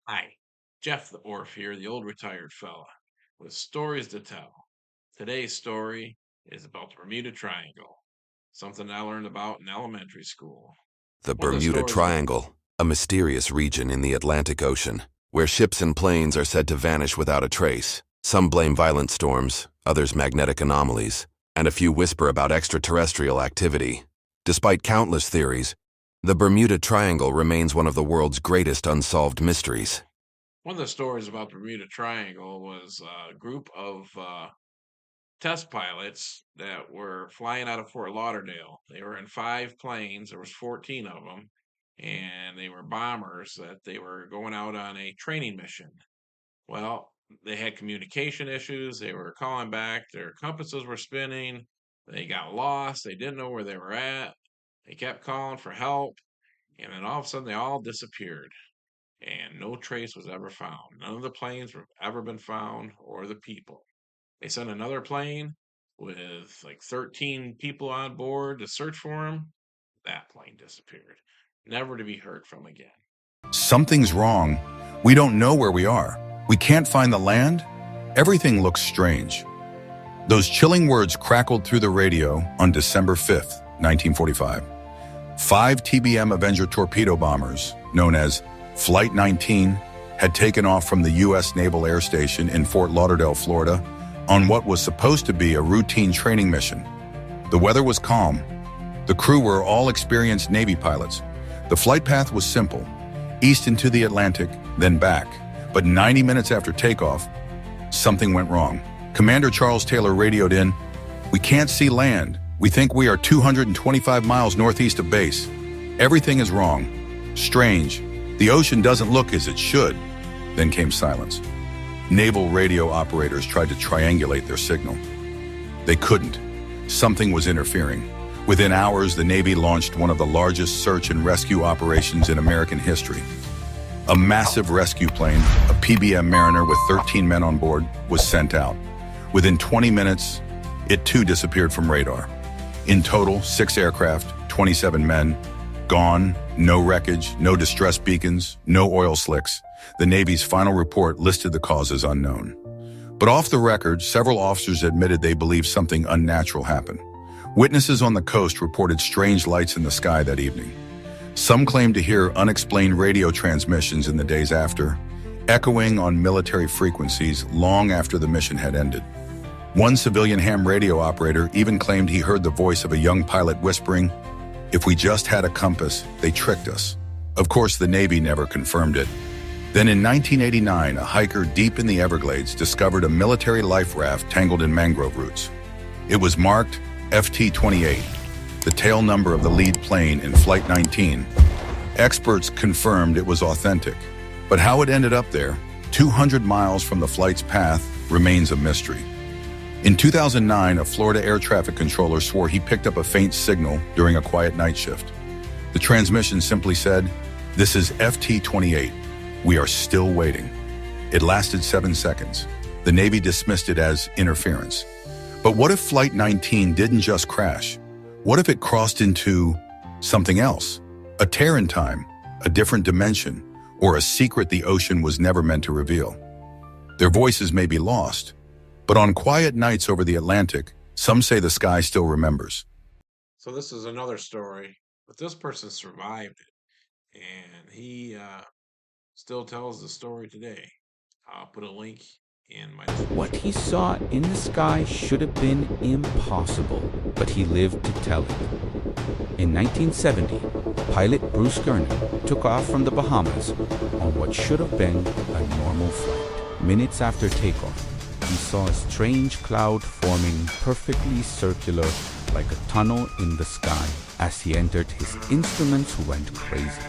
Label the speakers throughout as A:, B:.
A: Hi, Jeff the Orf here, the old retired fella, with stories to tell. Today's story is about the Bermuda Triangle, something I learned about in elementary school.
B: The
A: One of the
B: Bermuda
A: stories about
B: Triangle, a mysterious region in the Atlantic Ocean, where ships and planes are said to vanish without a trace. Some blame violent storms, others magnetic anomalies, and a few whisper about extraterrestrial activity. Despite countless theories, the Bermuda Triangle remains one of the world's greatest unsolved mysteries.
A: one of the stories about the Bermuda Triangle was a group of test pilots that were flying out of Fort Lauderdale. They were in 5 planes. There was 14 of them, and they were bombers that they were going out on a training mission. Well, they had communication issues. They were calling back. Their compasses were spinning. They got lost. They didn't know where they were at. They kept calling for help. And then all of a sudden, they all disappeared. And no trace was ever found. None of the planes were ever been found or the people. They sent another plane with like 13 people on board to search for them. That plane disappeared, never to be heard from again.
C: Something's wrong. We don't know where we are. We can't find the land. Everything looks strange. Those chilling words crackled through the radio on December 5th, 1945. 5 TBM Avenger torpedo bombers, known as Flight 19, had taken off from the U.S. Naval Air Station in Fort Lauderdale, Florida, on what was supposed to be a routine training mission. The weather was calm. The crew were all experienced Navy pilots. The flight path was simple: east into the Atlantic, then back. But 90 minutes after takeoff, something went wrong. Commander Charles Taylor radioed in, "We can't see land. We think we are 225 miles northeast of base. Everything is wrong. Strange. The ocean doesn't look as it should." Then came silence. Naval radio operators tried to triangulate their signal. They couldn't. Something was interfering. Within hours, the Navy launched one of the largest search and rescue operations in American history. A massive rescue plane, a PBM Mariner with 13 men on board, was sent out. Within 20 minutes, it too disappeared from radar. In total, 6 aircraft, 27 men, gone, no wreckage, no distress beacons, no oil slicks. The Navy's final report listed the causes unknown. But off the record, several officers admitted they believed something unnatural happened. Witnesses on the coast reported strange lights in the sky that evening. Some claimed to hear unexplained radio transmissions in the days after, echoing on military frequencies long after the mission had ended. One civilian ham radio operator even claimed he heard the voice of a young pilot whispering, "If we just had a compass, they tricked us." Of course, the Navy never confirmed it. Then in 1989, a hiker deep in the Everglades discovered a military life raft tangled in mangrove roots. It was marked FT-28, the tail number of the lead plane in Flight 19. Experts confirmed it was authentic, but how it ended up there, 200 miles from the flight's path, remains a mystery. In 2009, a Florida air traffic controller swore he picked up a faint signal during a quiet night shift. The transmission simply said, "This is FT-28. We are still waiting." It lasted 7 seconds. The Navy dismissed it as interference. But what if Flight 19 didn't just crash? What if it crossed into something else? A tear in time, a different dimension, or a secret the ocean was never meant to reveal? Their voices may be lost, but on quiet nights over the Atlantic, some say the sky still remembers.
A: So this is another story, but this person survived it, and he still tells the story today. I'll put a link in my
D: What
A: description.
D: he saw in the sky should have been impossible, but he lived to tell it. In 1970, pilot Bruce Gerner took off from the Bahamas on what should have been a normal flight. Minutes after takeoff, he saw a strange cloud forming perfectly circular like a tunnel in the sky. As he entered, his instruments went crazy.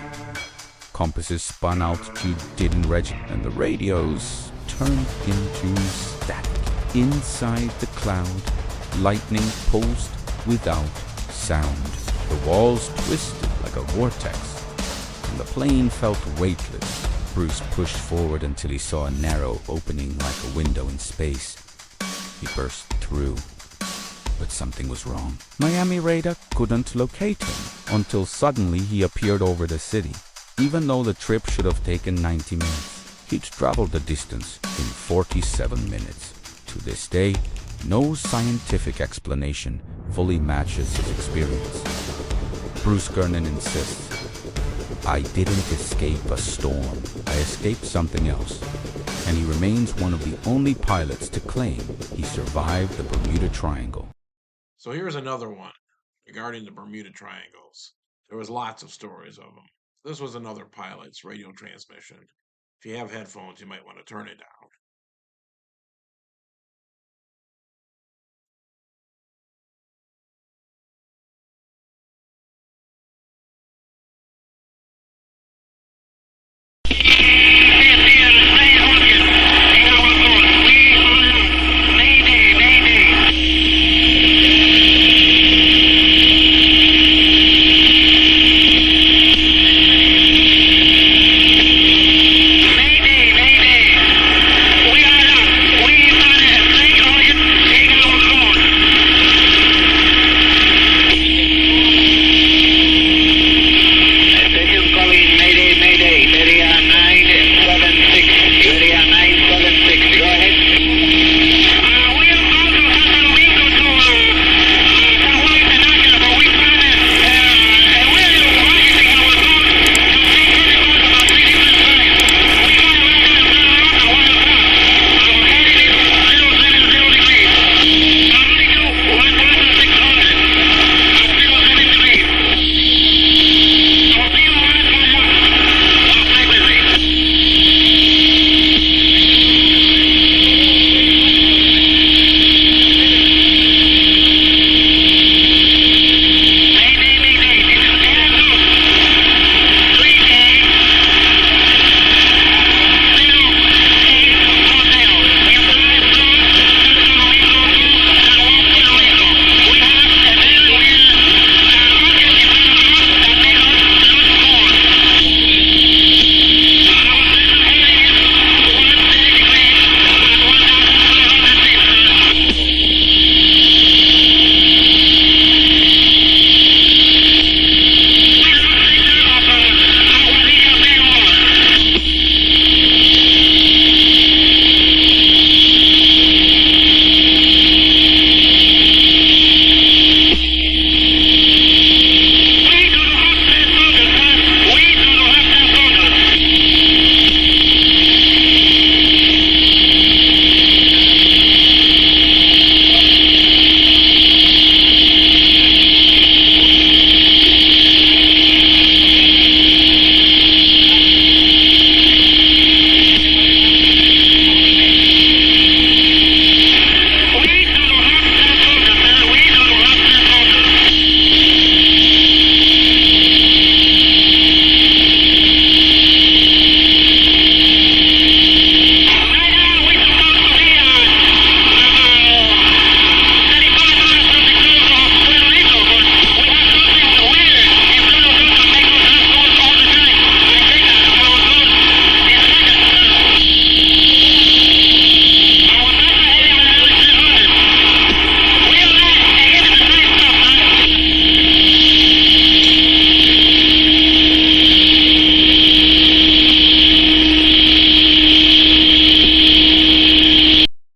D: Compasses spun out to didn't register, and the radios turned into static. Inside the cloud, lightning pulsed without sound. The walls twisted like a vortex, and the plane felt weightless. Bruce pushed forward until he saw a narrow opening like a window in space. He burst through, but something was wrong. Miami radar couldn't locate him until suddenly he appeared over the city. Even though the trip should have taken 90 minutes, He'd traveled the distance in 47 minutes. To this day, no scientific explanation fully matches his experience. Bruce Gernon insists, "I didn't escape a storm. I escaped something else." And he remains one of the only pilots to claim he survived the Bermuda Triangle.
A: So here's another one regarding the Bermuda Triangles. There was lots of stories of them. This was another pilot's radio transmission. If you have headphones, you might want to turn it down.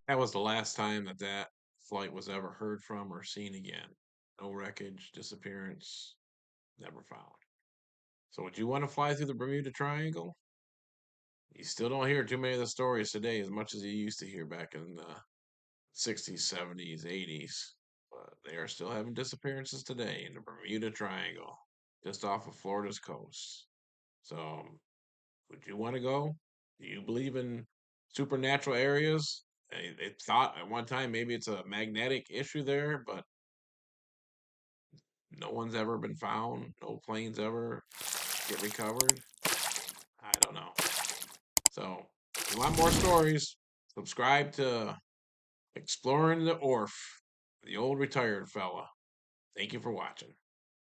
A: That was the last time that that flight was ever heard from or seen again. No wreckage, disappearance, never found. So would you want to fly through the Bermuda Triangle? You still don't hear too many of the stories today as much as you used to hear back in the 60s, 70s, 80s. But they are still having disappearances today in the Bermuda Triangle, just off of Florida's coast. So, would you want to go? Do you believe in supernatural areas? They thought at one time maybe it's a magnetic issue there, but no one's ever been found. No planes ever get recovered. I don't know. So, if you want more stories, subscribe to Exploring the Orf, the old retired fella. Thank you for watching.